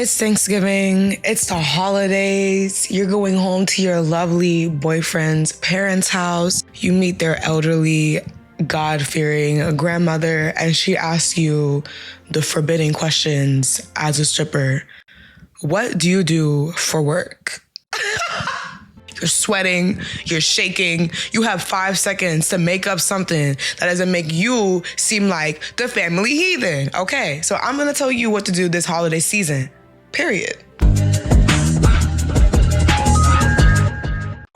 It's Thanksgiving. It's the holidays. You're going home to your lovely boyfriend's parents' house. You meet their elderly, God-fearing grandmother, and she asks you the forbidden questions as a stripper. What do you do for work? You're sweating, you're shaking, you have 5 seconds to make up something that doesn't make you seem like the family heathen. Okay, so I'm gonna tell you what to do this holiday season, period.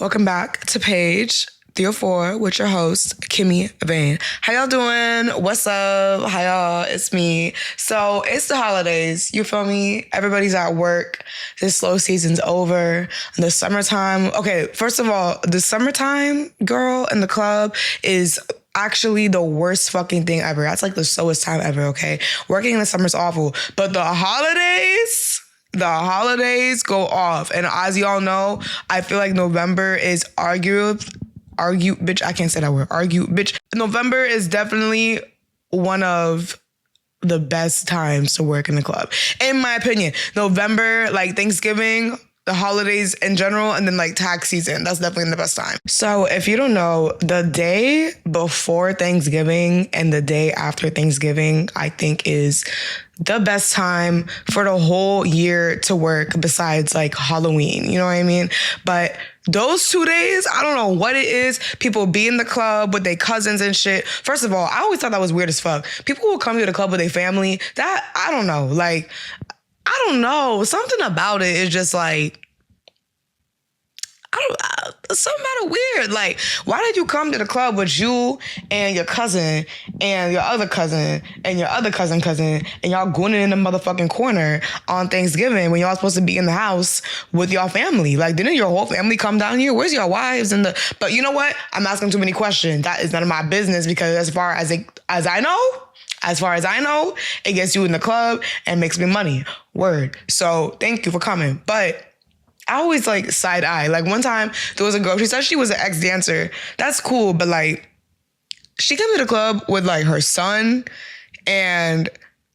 Welcome back to PAGE304 with your host, Kimmy Vane. How y'all doing? What's up? Hi y'all, it's me. So it's the holidays, you feel me? Everybody's at work. This slow season's over. The summertime, okay, first of all, the summertime, girl, in the club is actually the worst fucking thing ever. That's like the slowest time ever, okay? Working in the summer's awful, but the holidays go off. And as y'all know, I feel like November is November is definitely one of the best times to work in the club. In my opinion, November, like Thanksgiving, the holidays in general, and then like tax season, that's definitely the best time. So if you don't know, the day before Thanksgiving and the day after Thanksgiving, I think is the best time for the whole year to work besides like Halloween, you know what I mean? But those 2 days, I don't know what it is. People be in the club with their cousins and shit. First of all, I always thought that was weird as fuck. People who come to the club with their family, that, I don't know. Like, I don't know. Something about it is just like, something about it weird. Like, why did you come to the club with you and your cousin and your other cousin and your other cousin and y'all going in the motherfucking corner on Thanksgiving when y'all supposed to be in the house with y'all family? Like, didn't your whole family come down here? Where's your wives and the... But you know what? I'm asking too many questions. That is none of my business because as far as I know, it gets you in the club and makes me money. Word. So thank you for coming. But I always like side eye. Like one time there was a girl, she said she was an ex-dancer. That's cool, but like she came to the club with like her son and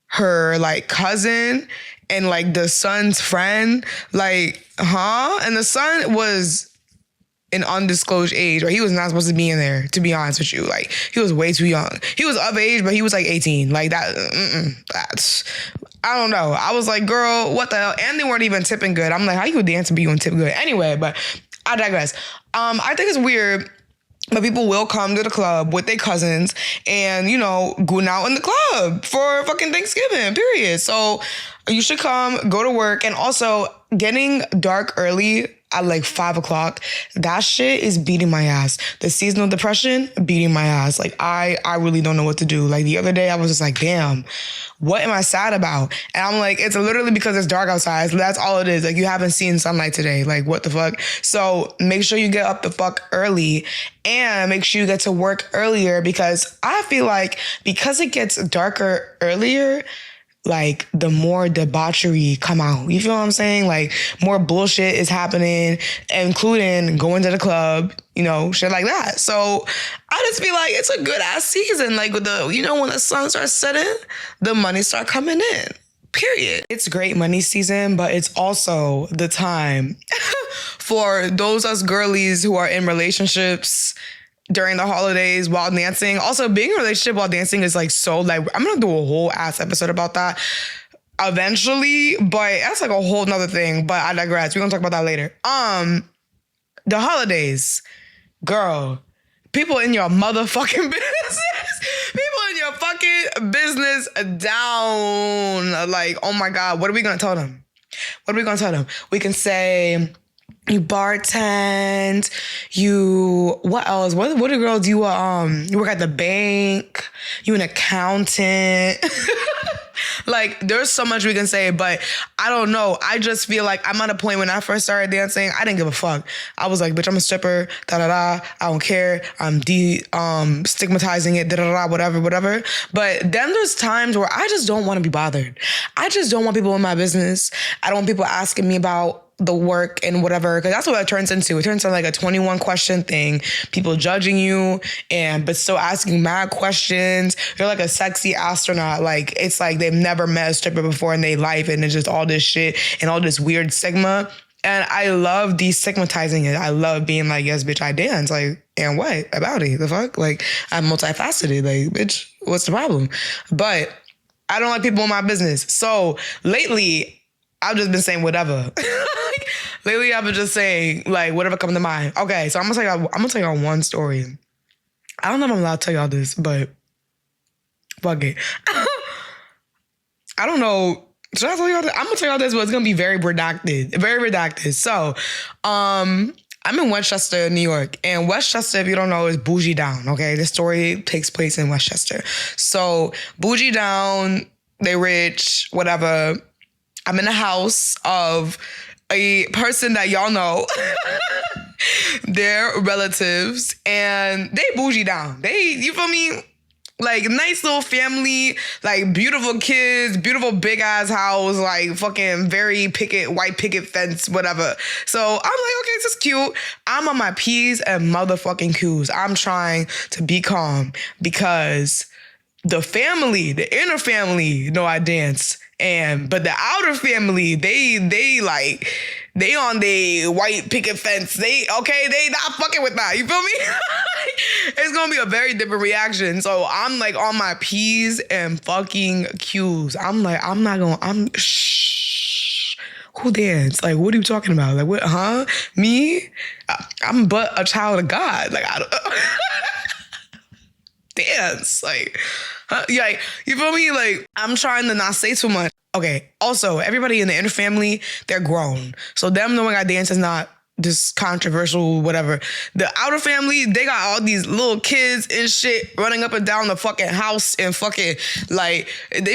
her like cousin and like the son's friend. Like, and the son was an undisclosed age, or he was not supposed to be in there, to be honest with you. Like, he was way too young. He was of age, but he was like 18. Like that's... I don't know. I was like, girl, what the hell? And they weren't even tipping good. I'm like, how you dance and be on tip good? Anyway, but I digress. I think it's weird, but people will come to the club with their cousins and, you know, going out in the club for fucking Thanksgiving, period. So you should come, go to work, and also getting dark early at like 5 o'clock, that shit is beating my ass. The seasonal depression, beating my ass. Like, I really don't know what to do. Like, the other day, I was just like, damn, what am I sad about? And I'm like, it's literally because it's dark outside. So that's all it is. Like, you haven't seen sunlight today. Like, what the fuck? So make sure you get up the fuck early and make sure you get to work earlier, because I feel like because it gets darker earlier, like, the more debauchery come out. You feel what I'm saying? Like, more bullshit is happening, including going to the club, you know, shit like that. So I just feel like it's a good ass season. Like, with the, you know, when the sun starts setting, the money start coming in. Period. It's great money season, but it's also the time for those us girlies who are in relationships during the holidays while dancing. Also, being in a relationship while dancing is like so, like, I'm gonna do a whole ass episode about that eventually, but that's like a whole nother thing. But I digress. We're gonna talk about that later. The holidays, girl, people in your motherfucking business, people in your fucking business down. Like, oh my God, what are we gonna tell them? We can say, you bartend, what else? What do girls do? You work at the bank, you an accountant. Like, there's so much we can say, but I don't know. I just feel like I'm at a point when I first started dancing, I didn't give a fuck. I was like, bitch, I'm a stripper, I don't care. I'm stigmatizing it, whatever. But then there's times where I just don't want to be bothered. I just don't want people in my business. I don't want people asking me about the work and whatever, because that's what it turns into. It turns into like a 21 question thing. People judging you but still asking mad questions. You're like a sexy astronaut. Like, it's like they've never met a stripper before in their life, and it's just all this shit and all this weird stigma. And I love destigmatizing it. I love being like, yes, bitch, I dance. Like, and what about it? The fuck? Like, I'm multifaceted. Like, bitch, what's the problem? But I don't like people in my business. So lately, I've just been saying whatever. Lately, I've been just saying like whatever comes to mind. Okay, so I'm gonna tell y'all one story. I don't know if I'm allowed to tell y'all this, but fuck it. I don't know. Should I tell y'all this? I'm gonna tell y'all this, but it's gonna be very redacted. Very redacted. So, I'm in Westchester, New York. And Westchester, if you don't know, is bougie down, okay? The story takes place in Westchester. So, bougie down, they rich, whatever. I'm in a house of a person that y'all know. They're relatives, and they bougie down. You feel me? Like, nice little family, like, beautiful kids, beautiful big-ass house, like, fucking very white picket fence, whatever. So, I'm like, okay, this is cute. I'm on my P's and motherfucking Q's. I'm trying to be calm because the inner family know I dance. But the outer family, they on the white picket fence. They not fucking with that. You feel me? It's gonna be a very different reaction. So I'm like on my P's and fucking Q's. I'm like, shh. Who dance? Like, what are you talking about? Like, what? Huh? Me? I'm but a child of God. Like, I don't dance. Like, yeah, you feel me? Like, I'm trying to not say too much. Okay, also, everybody in the inner family, they're grown. So them knowing I dance is not this controversial, whatever. The outer family, they got all these little kids and shit running up and down the fucking house and fucking, like,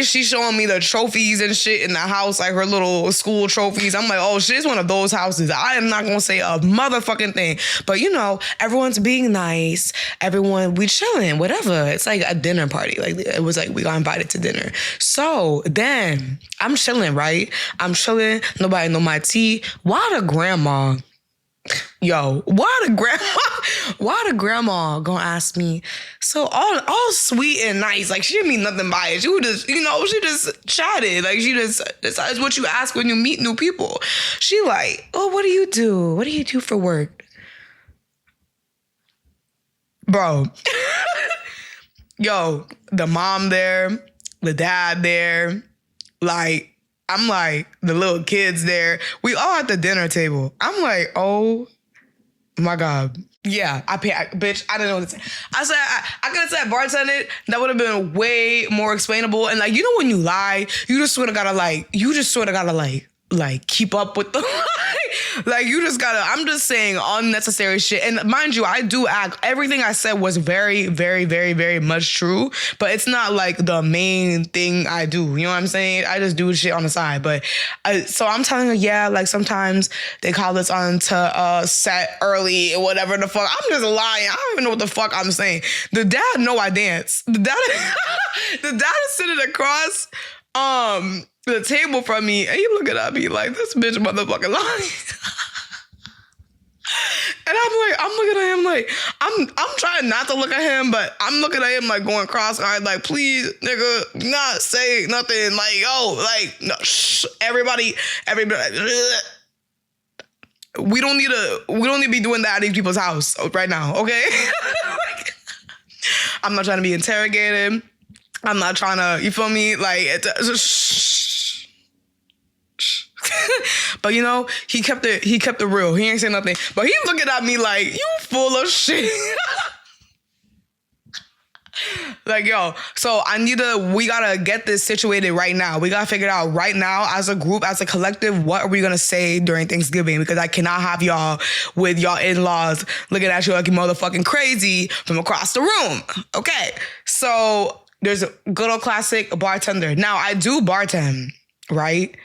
she's showing me the trophies and shit in the house, like her little school trophies. I'm like, oh, shit, it's one of those houses. I am not gonna say a motherfucking thing. But, you know, everyone's being nice. We chilling, whatever. It's like a dinner party. Like, it was like we got invited to dinner. So then I'm chilling, right? I'm chilling. Nobody know my tea. Why the grandma? Yo, why the grandma gonna ask me? So all sweet and nice, like she didn't mean nothing by it. She just chatted. Like that's what you ask when you meet new people. She like, oh, what do you do? What do you do for work? Bro. Yo, the mom there, the dad there, like, I'm like, the little kids there. We all at the dinner table. I'm like, oh my God. Yeah, bitch, I didn't know what to say. I said, I could have said bartended. That would have been way more explainable. And like, you know when you lie, you just sort of gotta keep up with the like you just gotta, I'm just saying unnecessary shit. And mind you, I do act, everything I said was very, very, very, very much true, but it's not like the main thing I do. You know what I'm saying? I just do shit on the side. But so I'm telling her, yeah, like sometimes they call us on to set early or whatever the fuck. I'm just lying. I don't even know what the fuck I'm saying. The dad know I dance. The dad is sitting across the table from me, and he looking at me like, this bitch motherfucking lying. And I'm looking at him like, I'm trying not to look at him, but I'm looking at him like going cross-eyed, like, please, nigga, not say nothing. Like, yo, like, no, shh, everybody, we don't need to be doing that at these people's house right now, okay? I'm not trying to be interrogated. I'm not trying to, you feel me? Like, shh. But you know, he kept it real. He ain't saying nothing. But he looking at me like, you full of shit. Like, yo, so we gotta get this situated right now. We gotta figure it out right now as a group, as a collective, what are we gonna say during Thanksgiving? Because I cannot have y'all with y'all in-laws looking at you like you motherfucking crazy from across the room. Okay, so there's a good old classic bartender. Now, I do bartend, right?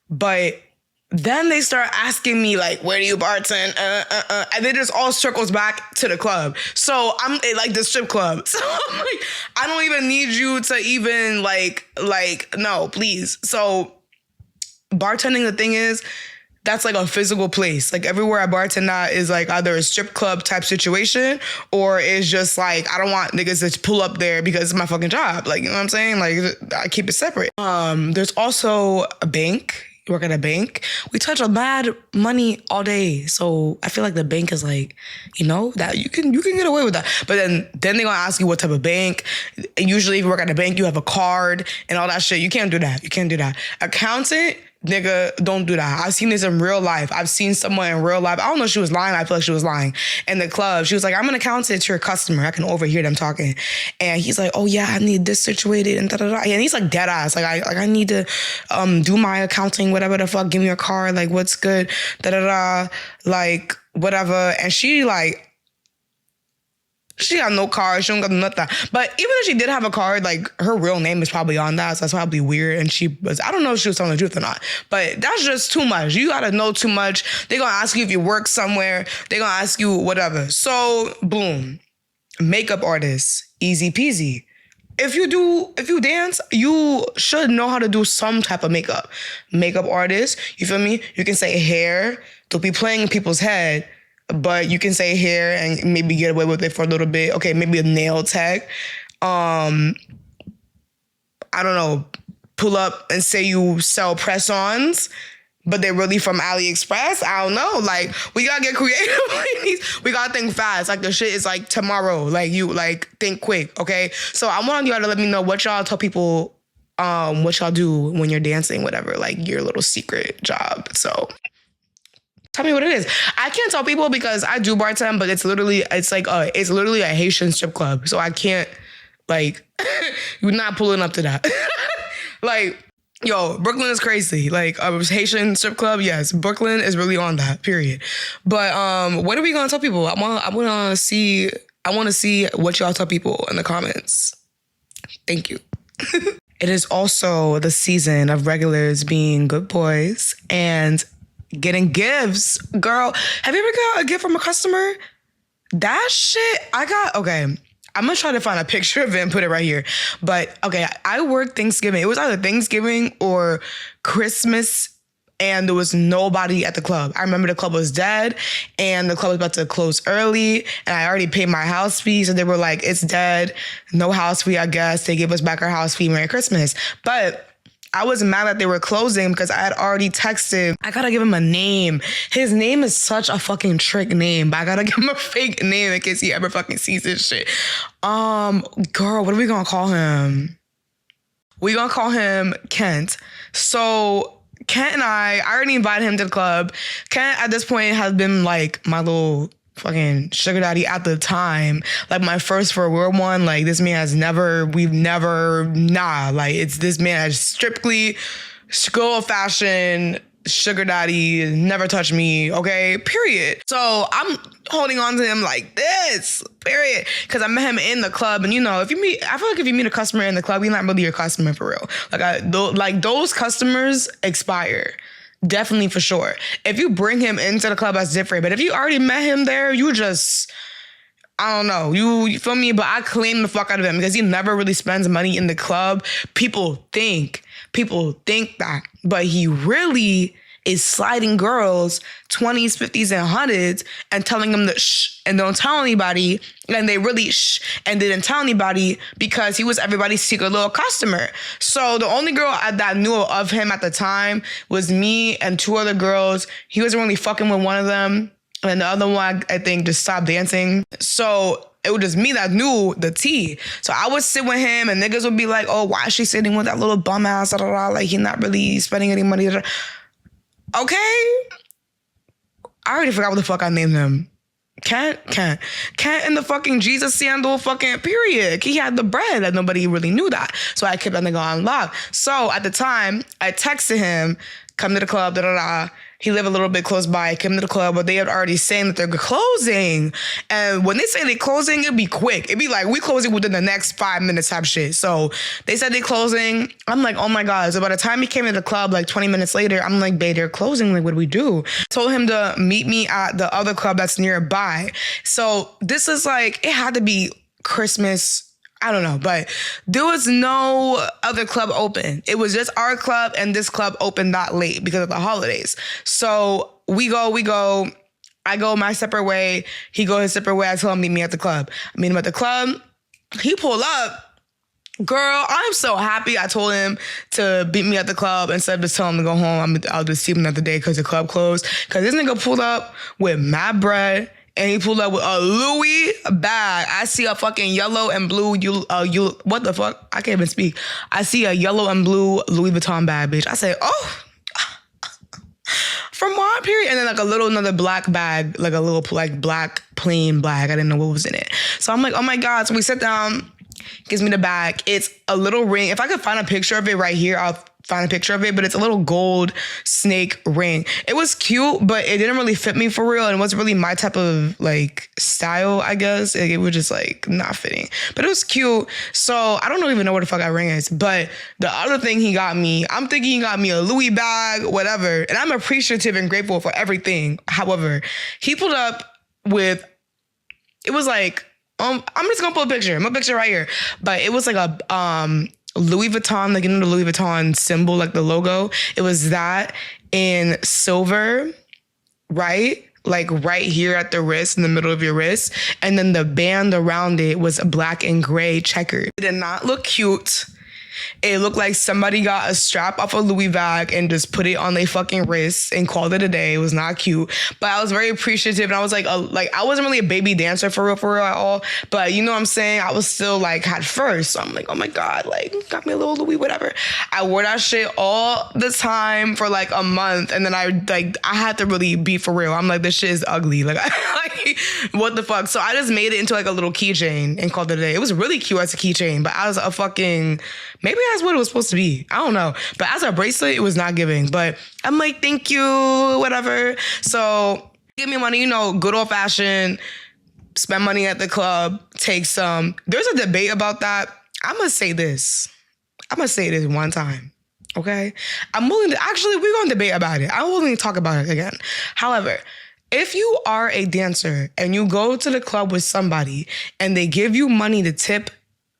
But then they start asking me, like, where do you bartend? And then it just all circles back to the club. So I'm like the strip club. So I'm like, I don't even need you to even like, no, please. So bartending, the thing is, that's like a physical place. Like everywhere I bartend at is like either a strip club type situation or it's just like, I don't want niggas to pull up there because it's my fucking job. Like, you know what I'm saying? Like I keep it separate. There's also a bank. You work at a bank. We touch a mad money all day. So I feel like the bank is like, you know, that you can get away with that. But then they're gonna ask you what type of bank. And usually if you work at a bank, you have a card and all that shit. You can't do that. You can't do that. Accountant, nigga, don't do that. I've seen this in real life. I've seen someone in real life. I don't know if she was lying. I feel like she was lying. In the club, she was like, I'm an accountant to your customer. I can overhear them talking. And he's like, oh yeah, I need this situated and da-da-da. And he's like dead ass. Like I need to do my accounting, whatever the fuck. Give me a card. Like what's good? Da-da-da. Like whatever. And she got no card. She don't got nothing. But even if she did have a card, like her real name is probably on that. So that's probably weird. And I don't know if she was telling the truth or not. But that's just too much. You got to know too much. They're going to ask you if you work somewhere. They're going to ask you whatever. So boom. Makeup artist. Easy peasy. If you dance, you should know how to do some type of makeup. Makeup artist. You feel me? You can say hair. Don't be playing in people's head. But you can say hair and maybe get away with it for a little bit. Okay, maybe a nail tech. I don't know. Pull up and say you sell press-ons, but they're really from AliExpress. I don't know. Like, we gotta get creative. We gotta think fast. Like, the shit is like tomorrow. Like, you like think quick, okay? So I want y'all to let me know what y'all tell people, what y'all do when you're dancing, whatever, like your little secret job. So tell me what it is. I can't tell people because I do bartend, but it's literally a Haitian strip club. So I can't, like, you're not pulling up to that. Like, yo, Brooklyn is crazy. Like, a Haitian strip club, yes, Brooklyn is really on that, period. But what are we gonna tell people? I want to see what y'all tell people in the comments. Thank you. It is also the season of regulars being good boys and getting gifts. Girl, have you ever got a gift from a customer? That shit, okay, I'm gonna try to find a picture of it and put it right here. But okay, I worked Thanksgiving. It was either Thanksgiving or Christmas and there was nobody at the club. I remember the club was dead and the club was about to close early and I already paid my house fee. So they were like, it's dead, no house fee, I guess. They gave us back our house fee, Merry Christmas. But I was mad that they were closing because I had already texted. I gotta give him a name. His name is such a fucking trick name, but I gotta give him a fake name in case he ever fucking sees this shit. Girl, what are we gonna call him? We gonna call him Kent. So Kent and I already invited him to the club. Kent at this point has been like my little fucking sugar daddy at the time, like my first for a real one. Like this man has it's this man has strictly school fashion sugar daddy, never touched me, okay, period. So I'm holding on to him like this, period, because I met him in the club. And you know, I feel like if you meet a customer in the club, you're not really your customer for real. Like those customers expire. Definitely, for sure. If you bring him into the club, that's different. But if you already met him there, you just, I don't know. You feel me? But I claim the fuck out of him because he never really spends money in the club. People think that. But he really is sliding girls 20s, 50s, and 100s and telling them to shh and don't tell anybody. And they really shh and didn't tell anybody because he was everybody's secret little customer. So the only girl that knew of him at the time was me and two other girls. He wasn't really fucking with one of them. And the other one, I think, just stopped dancing. So it was just me that knew the tea. So I would sit with him and niggas would be like, oh, why is she sitting with that little bum ass? Da, da, da. Like, he's not really spending any money. Da, da. Okay. I already forgot what the fuck I named him. Kent in the fucking Jesus sandal fucking period. He had the bread and nobody really knew that. So I kept that nigga on lock. So at the time, I texted him, come to the club, da da da. He lived a little bit close by, came to the club, but they had already saying that they're closing. And when they say they're closing, it'd be quick. It'd be like, we closing within the next 5 minutes type shit. So they said they're closing. I'm like, oh my God. So by the time he came to the club, like 20 minutes later, I'm like, babe, they're closing. Like, what do we do? Told him to meet me at the other club that's nearby. So this is like, it had to be Christmas. I don't know, but there was no other club open. It was just our club, and this club opened that late because of the holidays. So we go. I go my separate way. He go his separate way. I tell him, meet me at the club. I meet him at the club. He pulled up. Girl, I'm so happy I told him to beat me at the club instead of just telling him to go home. I'll just see him another day because the club closed. Because this nigga pulled up with mad bread. And he pulled up with a Louis bag. I see a fucking yellow and blue, what the fuck? I can't even speak. I see a yellow and blue Louis Vuitton bag, bitch. I say, oh, from what period? And then like another black bag, like a little like black, plain black. I didn't know what was in it. So I'm like, oh my God. So we sit down, gives me the bag. It's a little ring. If I could find a picture of it right here, I'll find a picture of it, but it's a little gold snake ring. It was cute, but it didn't really fit me for real, and it wasn't really my type of like style, I guess. It was just like not fitting, but it was cute. So I don't even know where the fuck that ring is. But the other thing he got me, I'm thinking he got me a Louis bag, whatever, and I'm appreciative and grateful for everything. However, he pulled up with, it was like, I'm just gonna put a picture. My picture right here, but it was like a Louis Vuitton, like, you know, the Louis Vuitton symbol, like the logo. It was that in silver, right? Like right here at the wrist, in the middle of your wrist. And then the band around it was black and gray checkered. It did not look cute. It looked like somebody got a strap off a Louis bag and just put it on their fucking wrist and called it a day. It was not cute. But I was very appreciative, and I was like I wasn't really a baby dancer for real at all. But you know what I'm saying? I was still like had first. So I'm like, oh my God, like got me a little Louis, whatever. I wore that shit all the time for like a month, and then I had to really be for real. I'm like, this shit is ugly. Like what the fuck? So I just made it into like a little keychain and called it a day. It was really cute as a keychain, but as a fucking, maybe that's what it was supposed to be. I don't know. But as a bracelet, it was not giving. But I'm like, thank you, whatever. So give me money, you know, good old fashioned, spend money at the club, take some. There's a debate about that. I'm going to say this one time. Okay? I'm willing to, actually, we're going to debate about it. I'm willing to talk about it again. However, if you are a dancer and you go to the club with somebody and they give you money to tip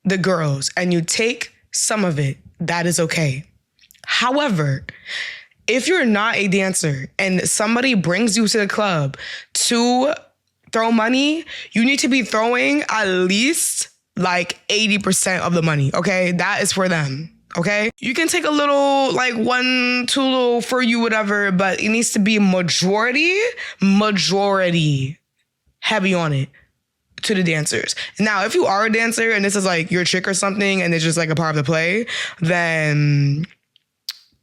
the girls and you take some of it, that is okay. However, if you're not a dancer and somebody brings you to the club to throw money, you need to be throwing at least like 80% of the money, okay? That is for them, okay? You can take a little, like 1, 2 little for you, whatever, but it needs to be majority heavy on it to the dancers. Now, if you are a dancer and this is like your trick or something and it's just like a part of the play, then,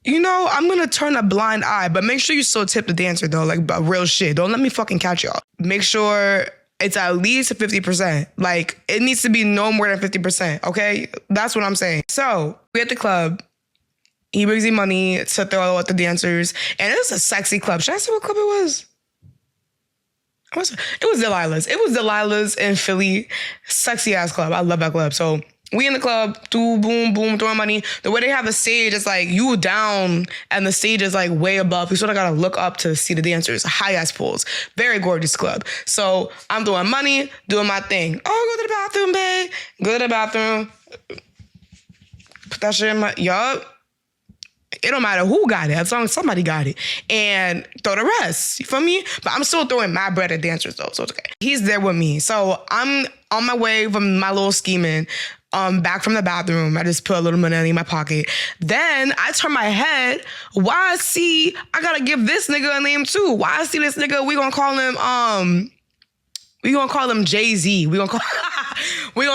you know, I'm going to turn a blind eye, but make sure you still tip the dancer though, like real shit. Don't let me fucking catch y'all. Make sure it's at least 50%. Like, it needs to be no more than 50%, okay? That's what I'm saying. So, we at the club. He brings me money to throw at the dancers. And it was a sexy club. Should I say what club it was? It was Delilah's. It was Delilah's in Philly. Sexy ass club. I love that club. So we in the club, do boom, boom, throwing money. The way they have the stage is like you down and the stage is like way above. You sort of gotta look up to see the dancers. High ass pools. Very gorgeous club. So I'm throwing money, doing my thing. Oh, go to the bathroom, babe. Go to the bathroom. Put that shit in my, yup. It don't matter who got it, as long as somebody got it. And throw the rest, you feel me? But I'm still throwing my bread at dancers though, so it's okay. He's there with me. So I'm on my way from my little scheming, back from the bathroom. I just put a little money in my pocket. Then I turn my head. Why I see, I gotta give this nigga a name too. Why I see this nigga, we gonna call him Jay-Z. We gonna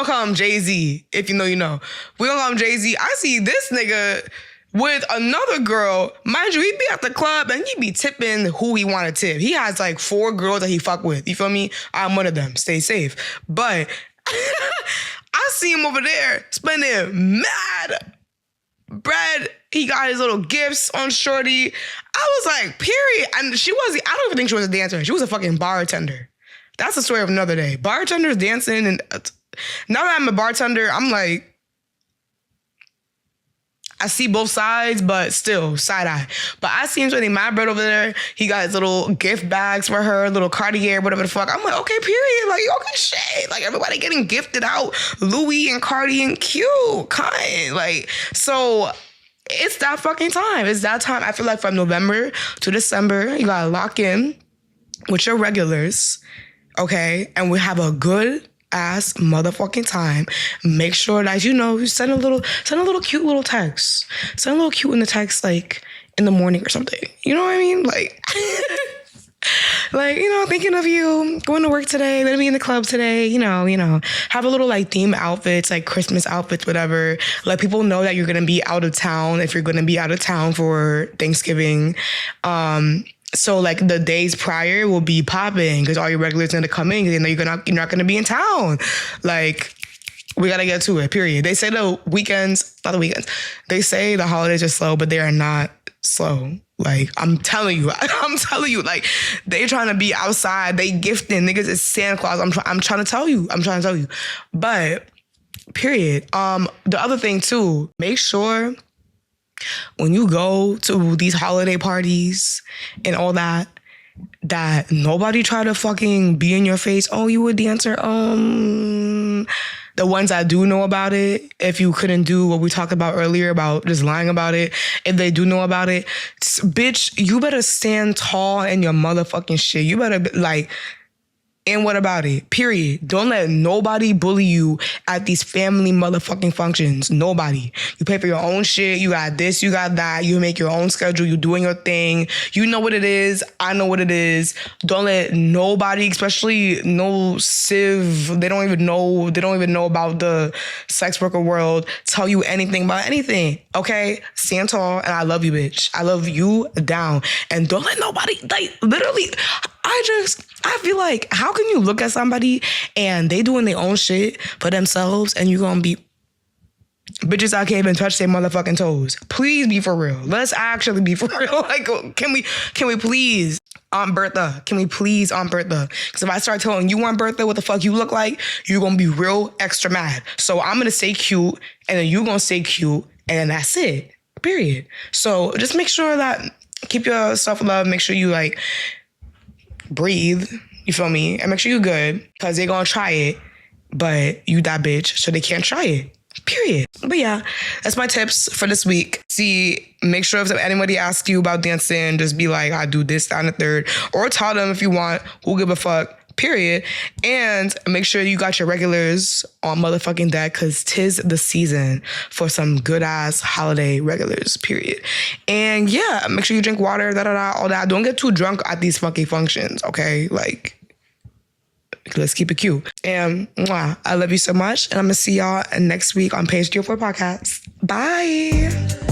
call him Jay-Z. If you know, you know. We gonna call him Jay-Z. I see this nigga with another girl. Mind you, he be at the club and he be tipping who he want to tip. He has like 4 girls that he fuck with. You feel me? I'm one of them. Stay safe. But I see him over there spending mad bread. He got his little gifts on shorty. I was like, period. And I don't even think she was a dancer. She was a fucking bartender. That's the story of another day. Bartenders dancing. And now that I'm a bartender, I'm like, I see both sides, but still, side eye. But I see him spending my bread over there. He got his little gift bags for her, little Cartier, whatever the fuck. I'm like, okay, period. Like, okay, shit. Like, everybody getting gifted out Louis and Cardi and cute, kind. Like, so it's that fucking time. It's that time. I feel like from November to December, you gotta lock in with your regulars, okay? And we have a good ass motherfucking time. Make sure that you send a little cute little text. Send a little cute in the text, like in the morning or something. You know what I mean? Like, like, thinking of you, going to work today, gonna be in the club today, have a little like theme outfits, like Christmas outfits, whatever. Let people know that you're gonna be out of town if you're gonna be out of town for Thanksgiving. So like the days prior will be popping because all your regulars gonna come in because you're not gonna be in town. Like, we gotta get to it, period. They say they say the holidays are slow, but they are not slow. Like, I'm telling you, like, they trying to be outside, they gifting, niggas is Santa Claus. I'm trying to tell you. But, period. The other thing too, make sure when you go to these holiday parties and all that nobody try to fucking be in your face. Oh, you a dancer? The ones that do know about it, if you couldn't do what we talked about earlier about just lying about it, if they do know about it, bitch, you better stand tall in your motherfucking shit. You better like, and what about it? Period. Don't let nobody bully you at these family motherfucking functions. Nobody. You pay for your own shit. You got this, you got that. You make your own schedule. You doing your thing. You know what it is. I know what it is. Don't let nobody, especially no civ, they don't even know about the sex worker world, tell you anything about anything. Okay? Stand tall, and I love you, bitch. I love you down. And don't let nobody, like, literally, I feel like, how can you look at somebody and they doing their own shit for themselves and you gonna be, bitches, I can't even touch their motherfucking toes. Please be for real. Let's actually be for real. Like, can we please, Aunt Bertha? Can we please, Aunt Bertha? Because if I start telling you, Aunt Bertha, what the fuck you look like, you're gonna be real extra mad. So I'm gonna say cute, and then you gonna say cute, and then that's it. Period. So just make sure that, keep your self-love, make sure you like, breathe, you feel me? And make sure you're good, because they're gonna try it, but you that bitch, so they can't try it. Period. But yeah, that's my tips for this week. See, make sure if anybody asks you about dancing, just be like, I do this, that, and the third. Or tell them if you want, who give a fuck, period. And make sure you got your regulars on motherfucking deck, because 'tis the season for some good ass holiday regulars, period. And yeah, make sure you drink water, all that. Don't get too drunk at these fucking functions, okay? Like, let's keep it cute. And I love you so much. And I'm gonna see y'all next week on PAGE304 podcast. Bye.